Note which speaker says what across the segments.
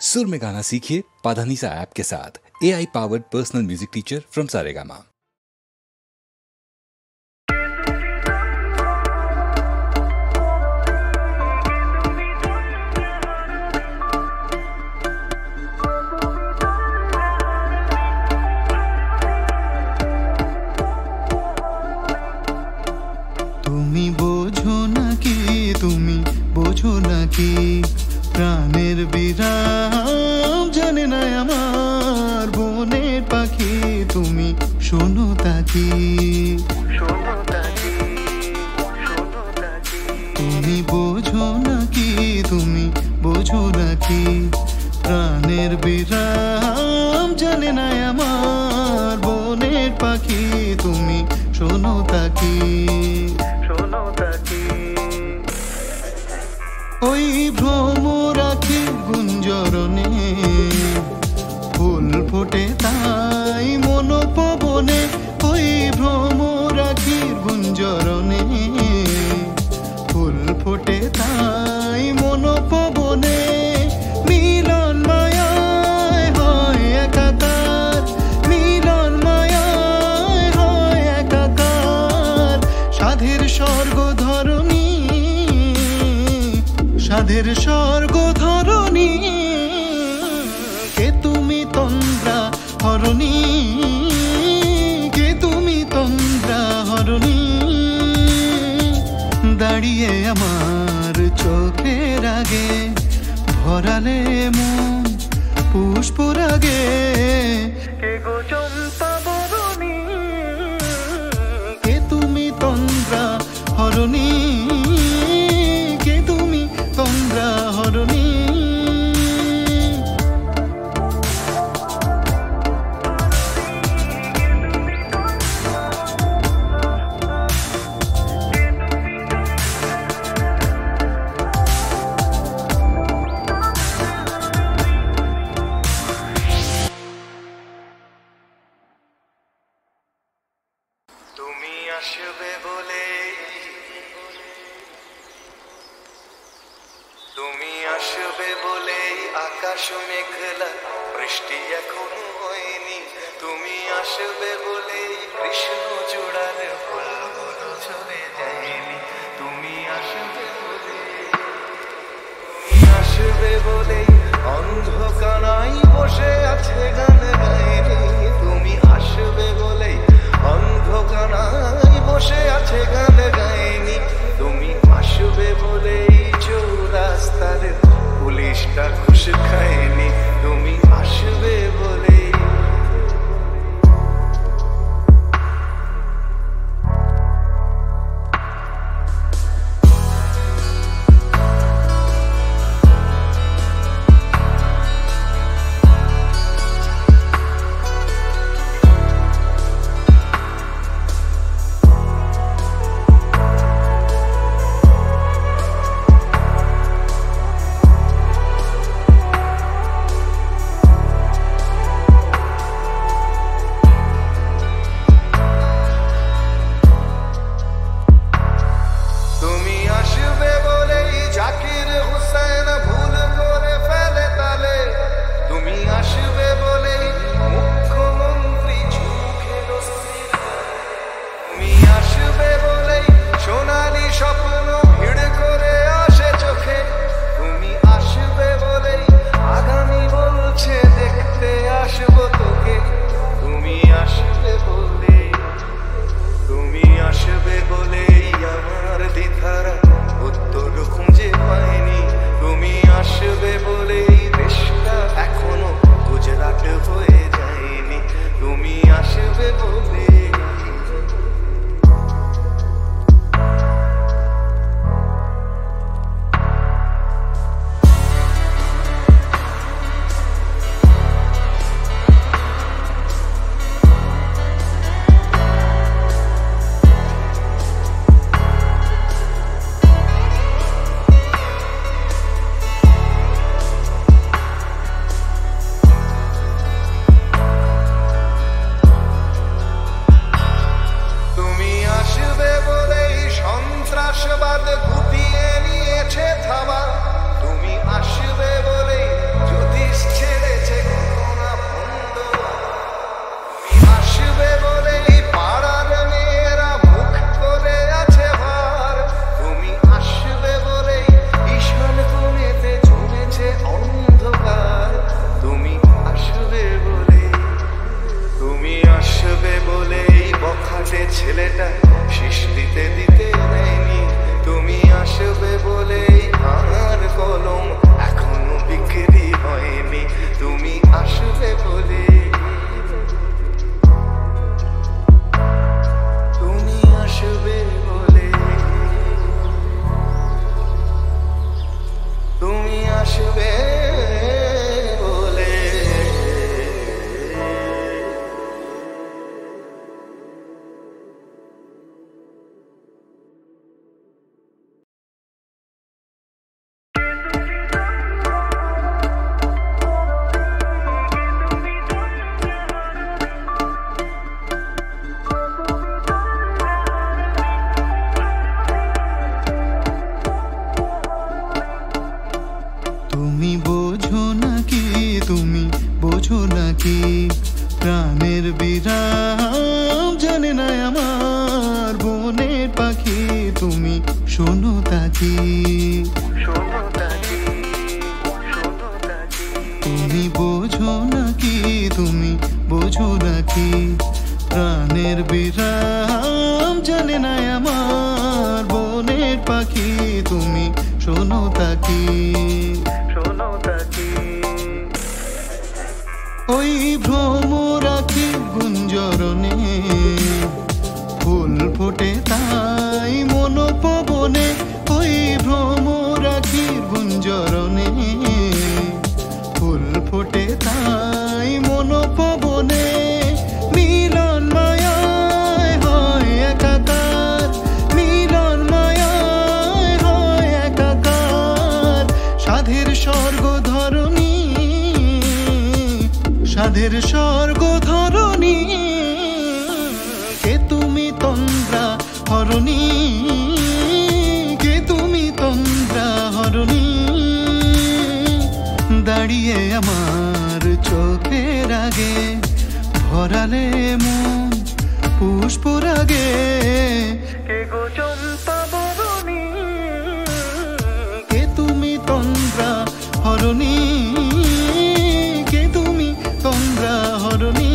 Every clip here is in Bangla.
Speaker 1: सुर में गाना सीखिए पाधानीसा ऐप के साथ। AI powered personal music teacher from Saregama.
Speaker 2: তুমি বোঝো নাকি প্রাণের বিরাম জানে না আমার বনের পাখি তুমি শোনো তাকি তুমি বোঝো নাকি প্রাণের বিরাম জানে না আমার বনের পাখি তুমি শোনো তাকি ওই ভ্রমরাখি গুঞ্জরণে ফুল ফোটে তাই মনোপবনে ওই ভ্রমরাখি গুঞ্জরণে ফুল ফোটে তাই মনোপবনে মিলন মায়ায় হয় একাকার মিলন মায়ায় হয় একাকার সাধের স্বর্গ ধরণী সাধের স্বর্গ ধরণী কে তুমি তন্দ্রা হরণী কে তুমি তন্দ্রা হরণী দাঁড়িয়ে আমার চোখের আগে ভরালে মন পুষ্পরাগে কে গো চম্পা বরণী কে তুমি তন্দ্রা হরণী তন্দ্রা হরণী তুমি আসবে বলে আকাশ মেঘলা বৃষ্টি এখনো হয়নি তুমি আসবে বলে কৃষ্ণ চূড়ার ফুলগুলো ঝরে যায়নি তুমি আসবে বলে অন্ধকারাই বসে আছে গান গায়নি তুমি আসবে বলে অন্ধকারাই বসে আছে গান গায়নি তুমি আসবে বলে চৌরাস্তার পুলিশটা ঘুষ খায়নি তুমি আসবে বলে
Speaker 3: তুমি বোঝো নাকি, তুমি বোঝো নাকি, প্রাণের বিরাম জানে না আমার বনের পাখি। তুমি শোনো তাকি, শোনো তাকি। ওই ভ্রমরাখি গুঞ্জরণে ফুল ফোটে তাই মনোপবনে। ওই ভ্রমরাখির গুঞ্জরণে ফুল ফোটে তাই মনোপবনে। মিলন মায়ায় হয় একাকার, মিলন মায়ায় হয় একাকার। সাধের স্বর্গ ধরণী, সাধের স্বর্গ ধরণী। কে তুমি তন্দ্রা হরণী, কে তুমি তন্দ্রা হরণী। দাঁড়িয়ে আমার চোখের আগে ভরালে মন পুষ্পরাগে। কে গো চম্পা বরণী, কে তুমি তন্দ্রা হরণী, কে তুমি তন্দ্রা হরণী।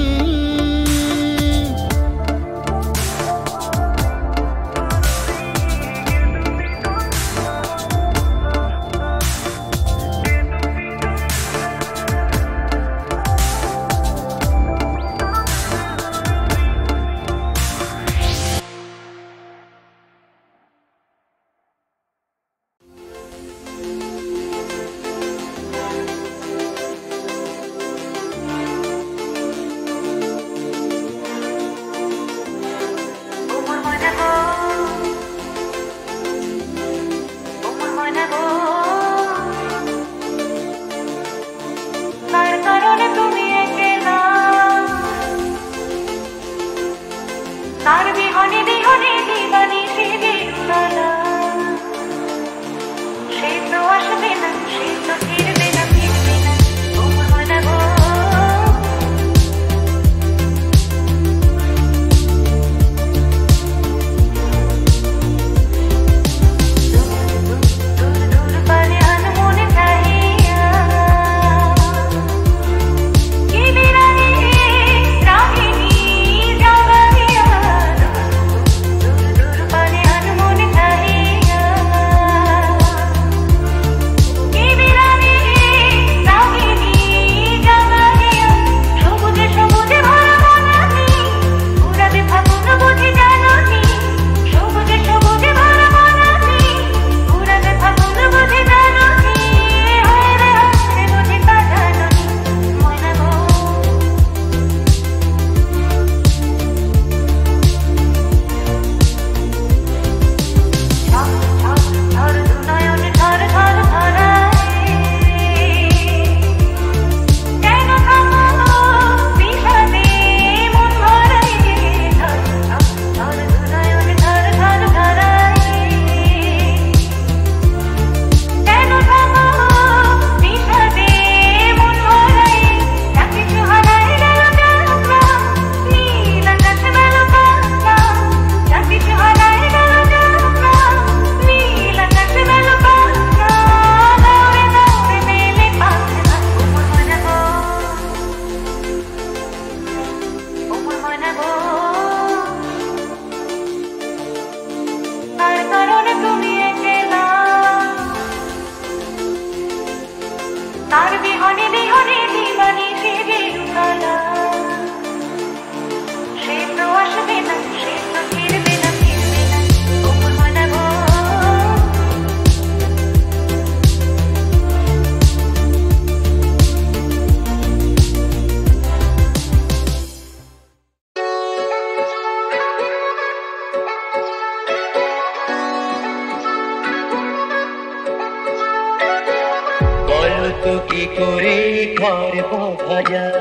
Speaker 4: তো কি করে ঘর বাঁধা যায়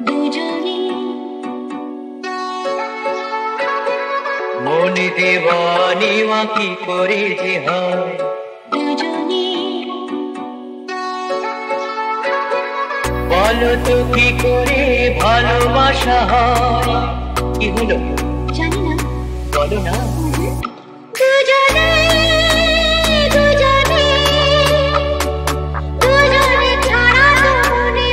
Speaker 5: দুজনে
Speaker 4: মনে দেওয়ানিমা কি করে যে হয়
Speaker 5: দুজনে
Speaker 4: বলো তো কি করে ভালোবাসা হয় কি হলো
Speaker 5: জানি না
Speaker 4: বলো না
Speaker 5: দুজনে দুজনে দুজনে ছাড়া তো মনে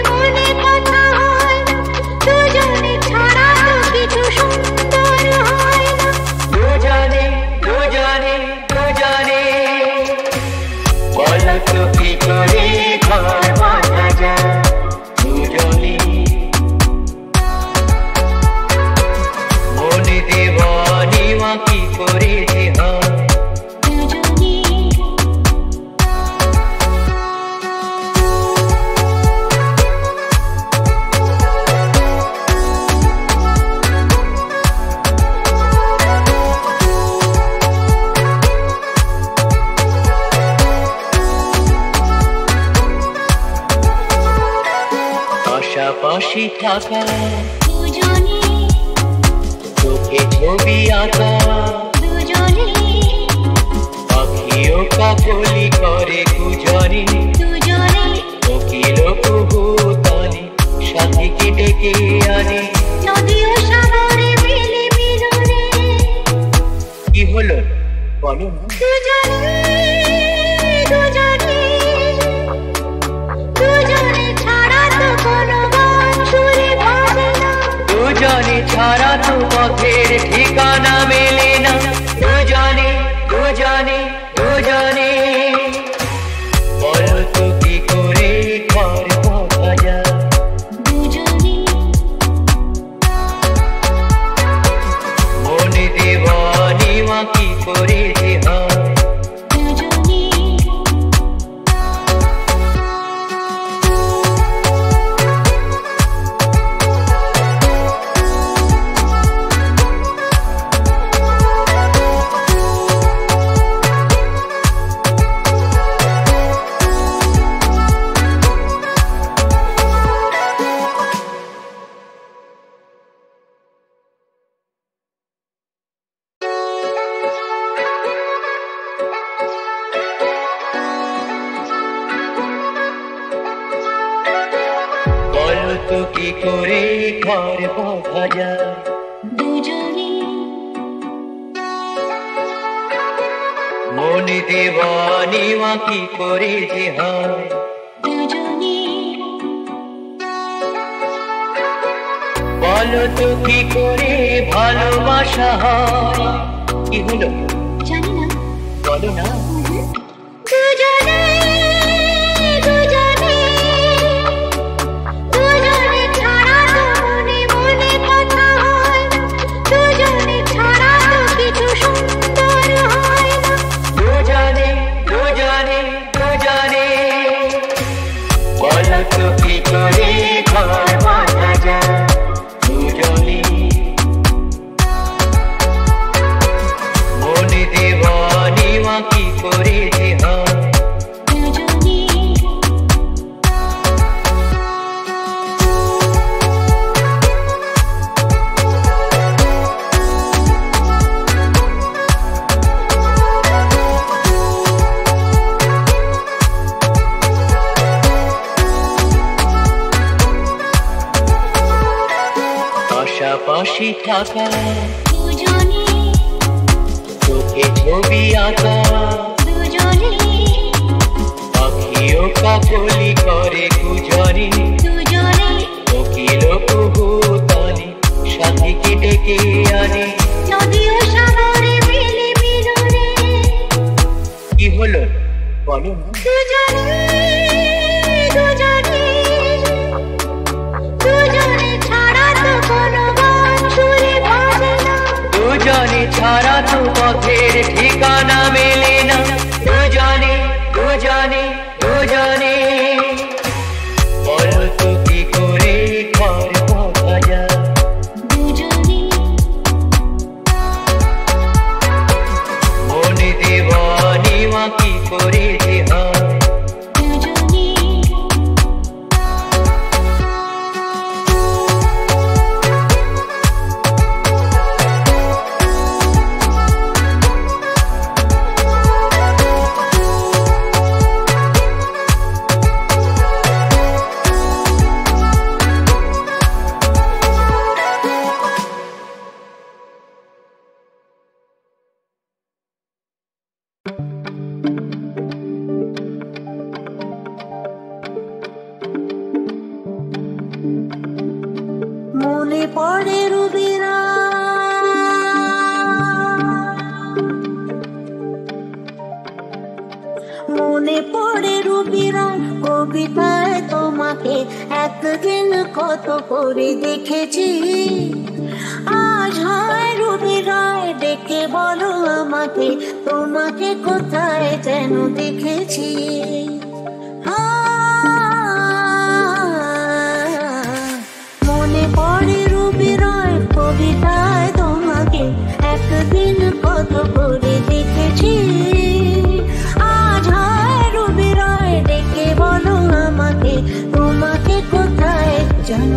Speaker 4: পাশাপাশি থাকা
Speaker 5: দুজনে
Speaker 4: চোখে ছবি আঁকা
Speaker 5: দুজনে
Speaker 4: পাখিও কাকলি করে দুজনে
Speaker 5: দুজনে
Speaker 4: কোকিল কুহুতানি সাথীকে ডেকে আনে
Speaker 5: নদী ও সাগরে মিলে মিলনে
Speaker 4: কি হলো বলো না
Speaker 5: দুজনে দুজনে দুজনে ছাড়া তো কোনো গান সুরে ভাবে না
Speaker 4: দুজনে ছাড়া তো পথের ঠিকানা মেলে না দুজনে দুজনে দুজনে বলো তো কি করে ঘর পাওয়া যায়
Speaker 5: দুজনে
Speaker 4: মনে দেওয়ানি মা কি করে যে হয়
Speaker 5: দুজনে
Speaker 4: বলো তো কি করে ঘর বাঁধা যায়
Speaker 5: দুজনে
Speaker 4: মনে দেওয়ানি মা কি করে যে হয়
Speaker 5: দুজনে
Speaker 4: বলো তো কি করে ভালোবাসা হয় কি হলো
Speaker 5: জানি না
Speaker 4: বলো না
Speaker 5: দুজনে দুজনে দুজনে ছাড়া তো মনে মনে কথা হয় না দুজনে ছাড়া তো কিছু সুন্দর হয় না
Speaker 4: দুজনে দুজনে দুজনে বলো তো কি করে ঘর বাঁধা যায় দুজনে মনে দেওয়ানি মা কি করে যে হয়
Speaker 5: দুজনে
Speaker 4: পাশাপাশি থাকা
Speaker 5: দুজনে
Speaker 4: চোখে ছবি আঁকা
Speaker 5: দুজনে
Speaker 4: পাখিও কাকলি করে দুজনে
Speaker 5: দুজনে
Speaker 4: কোকিল কুহুতানি সাথীকে ডেকে আনে
Speaker 5: নদী ও সাগরে মিলে মিলনে
Speaker 4: কি হলো বলো না
Speaker 5: দুজনে দুজনে দুজনে ছাড়া তো কোনো গান সুরে ভাবে না
Speaker 4: দুজনে ছাড়া তো পথের ঠিকানা মেলে না দুজনে দুজনে দুজনে বলো তো কি করে ঘর বাঁধা যায়
Speaker 5: দুজনে
Speaker 4: মনে দেওয়ানি মা কি করে যে হয়
Speaker 5: দুজনে
Speaker 6: মনে পড়ে রুবিরা মনে পড়ে রুবিরা কবিতায় তোমাকে একদিন কত করে দেখেছি আজ হয় রুবিরায় ডেকে বলো আমাকে তোমাকে কোথায় যেন দেখেছি মনে পড়ে রুবিরায় কবিতায় তোমাকে একদিন কত করে দেখেছি আজ হয় রুবিরায় ডেকে বলো আমাকে তোমাকে কোথায় যেন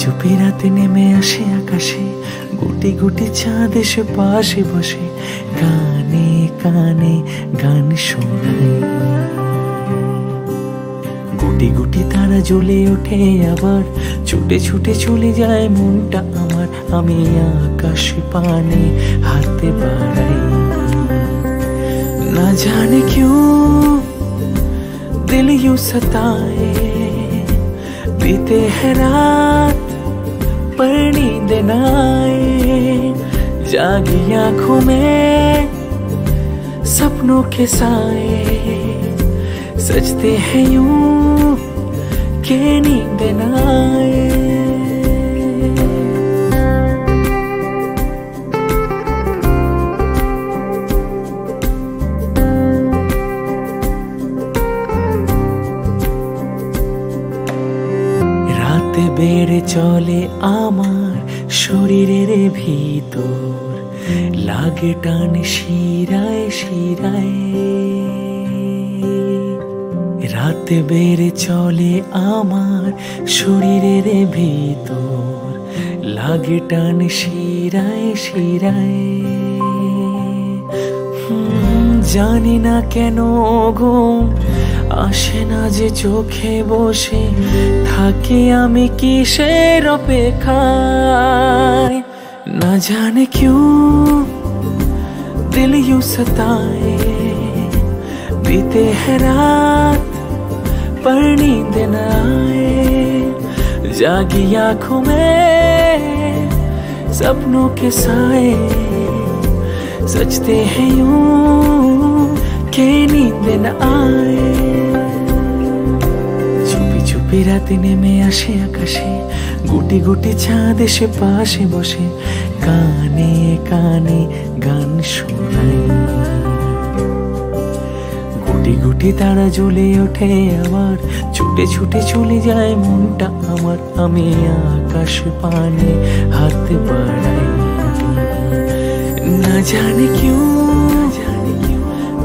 Speaker 7: চুপি রাতে নেমে আসে আকাশে, গুটি গুটি চাঁদ এসে পাশে বসে কানে কানে গান শোনায়। গুটি গুটি তারা জ্বলে ওঠে আবার, ছুটে ছুটে চলে যায় মনটা আমার। আমি আকাশ পানে হাতে বাড়াই, না জানে क्यों दिल यूं सताए। बीते है रात पर नींद न आए, जागी आंखों में सपनों के साए। सजते हैं यूं के नींद न आए। রাতে বেড়ে চলে আমার শরীরের ভিতর, লাগে টান শিরায় শিরায়। রাতে বেড়ে চলে আমার শরীরের ভিতর, লাগে টান শিরায় শিরায়। জানি না কেন ঘুম আসে না যে চোখে বসে থাকি আমি কিসের অপেক্ষায়। না জানে क्यों दिल यूं सताए। बीते है रात पर नींद न आए, जागी आंखों में सपनों के साए। सजते हैं यूं के नींद न आए। चुपी चुपी राते नेमे आसे आकाशे गुटी गुटी चाँद एসে পাশে বসে কানে কানে গান শোনায়। গুটি গুটি তারা জ্বলে ওঠে আবার ছুটে ছুটে চলে যায় মনটা আমার। আমি আকাশ পানে হাত বাড়াই। ना जाने क्यों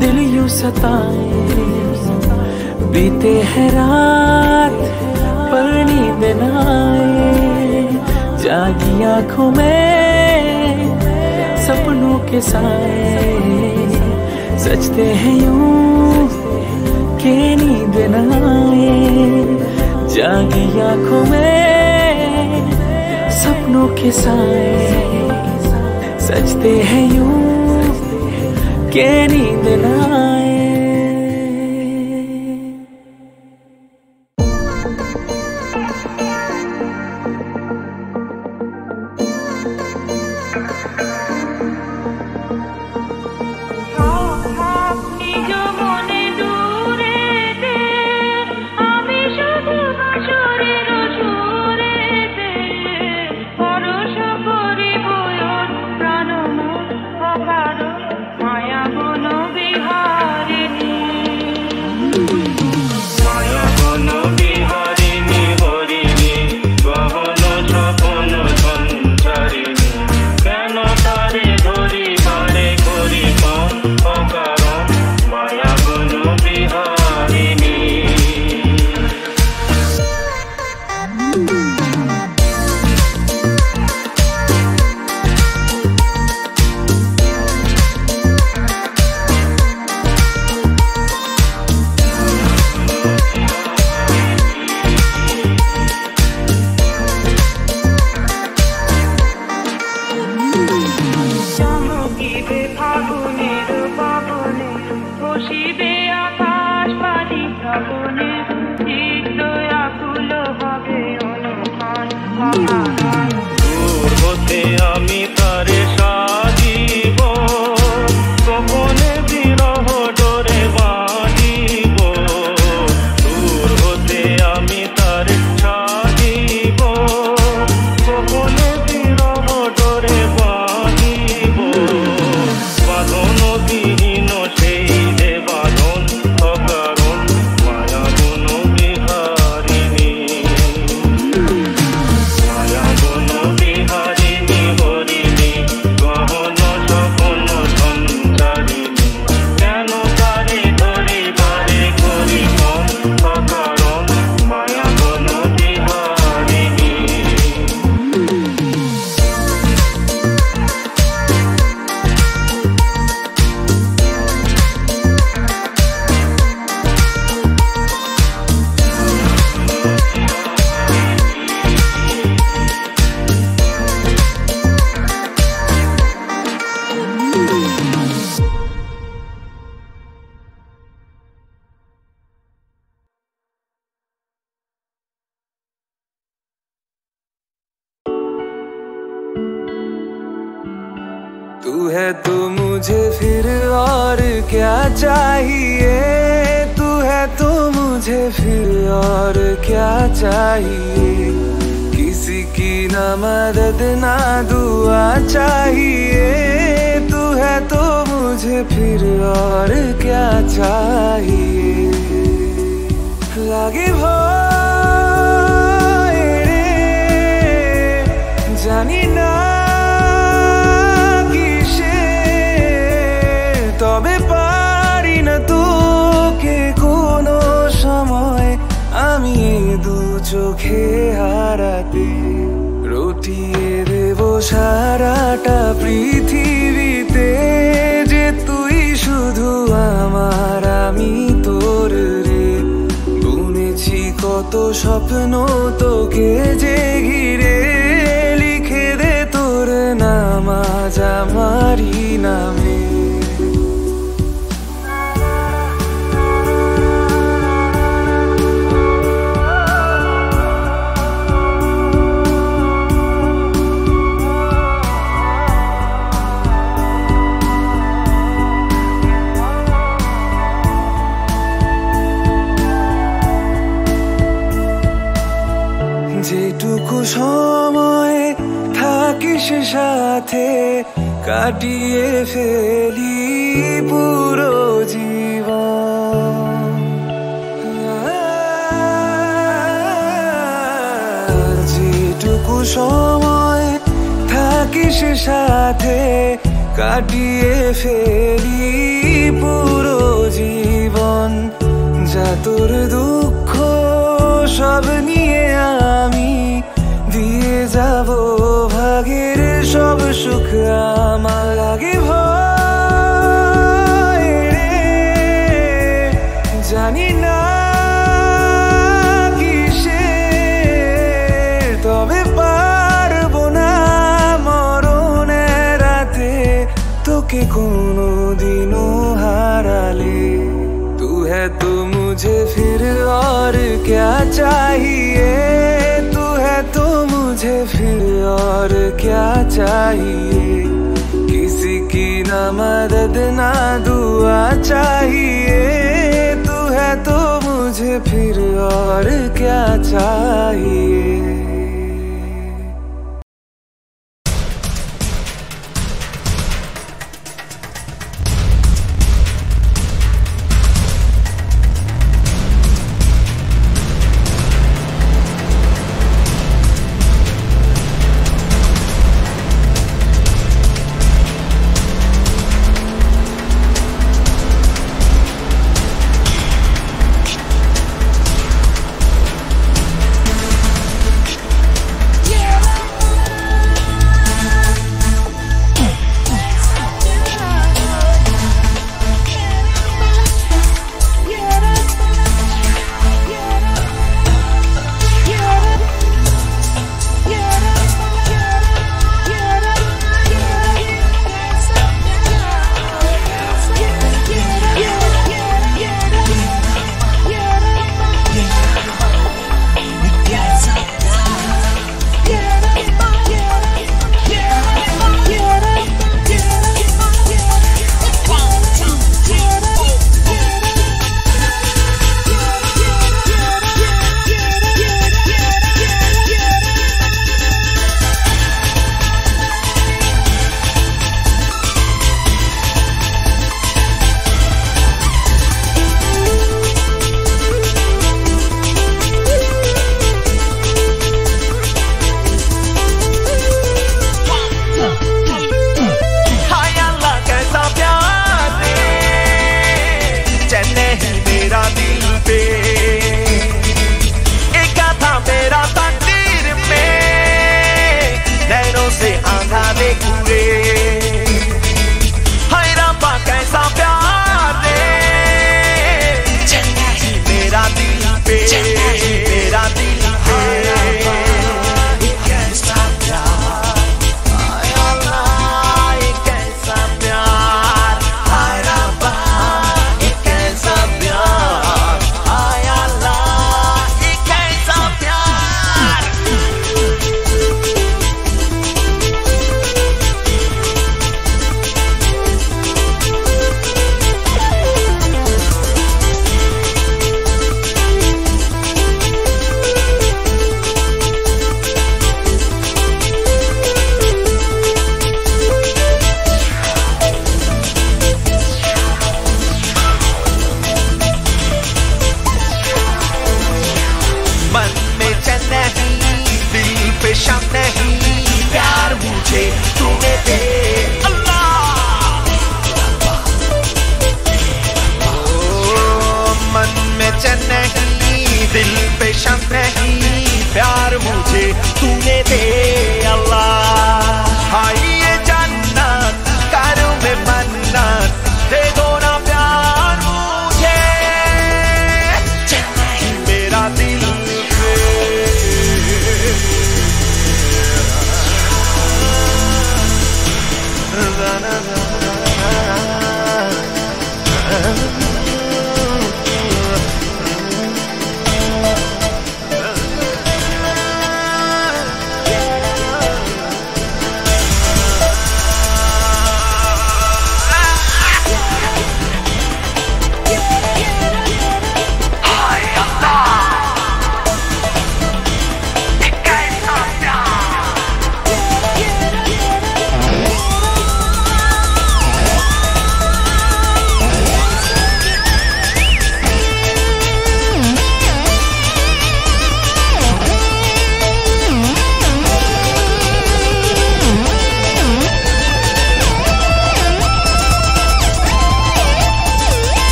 Speaker 7: दिल यूं सताए। बीते है रात पर नींद न आए। जागी आंखों में सपनों के साए सजते हैं यूं के नींद न आए। जागी आंखों में सपनों के साए सजते हैं यूं के नींद न आए।
Speaker 2: तू है तो मुझे फिर और क्या चाहिए। तू है तो मुझे फिर और क्या चाहिए। किसी की ना मदद ना दुआ चाहिए। तू है तो मुझे फिर और क्या चाहिए। लागे भय रे জানি না তবে পারি না তোকে কোনো সময় আমি দু চোখে হারাতে। রটিয়ে দেব সারাটা পৃথিবীতে যে তুই শুধু আমার আমি তোর রে। বুনেছি কত স্বপ্ন তোকে যে ঘিরে লিখে দে তোর নাম আজ আমারই নামে। সময় থাকিস সাথে কাটিয়ে ফেলি পুরো জীবন যেটুকু সময় থাকিস সাথে কাটিয়ে ফেলি পুরো জীবন যা তোর দুঃখ সব নিয়ে আমি দিয়ে যাব ভাগের সব সুখ আমার লাগে ভয় রে জানি না কিসের তবে পারবো না মরণের রাতে তোকে কোনোদিনও হারালে तू है तो मुझे फिर और क्या चाहिए तू है तो मुझे फिर और क्या चाहिए किसी की ना मदद ना दुआ चाहिए तू है तो मुझे फिर और क्या चाहिए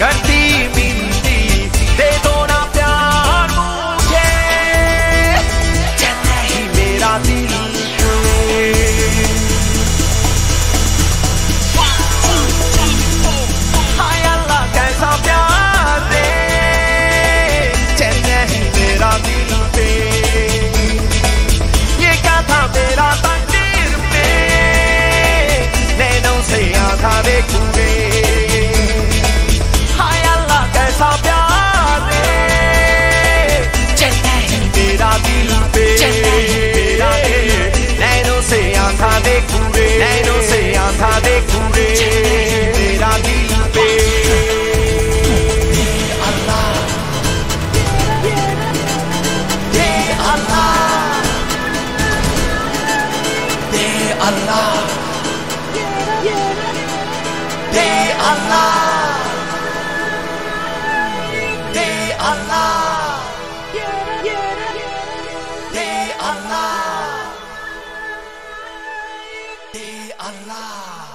Speaker 2: करती मिनती दे दो ना प्यार मुझे चल नहीं मेरा दिल हाय अल्लाह कैसा प्यार दे चल नहीं मेरा दिल पे ये क्या था मेरा तकदीर में नैनों से आंखा देखूंगे हाय अल्लाह कैसा प्यार दे चल नहीं मेरा दिल पे मेरा दिल नैनों से आंखा देखूंगे नैनों से आंखा देखूंगे मेरा दिल पे अल्लाह दे अल्लाह दे अल्लाह दे अल्लाह दे अल्लाह दे अल्लाह दे अल्लाह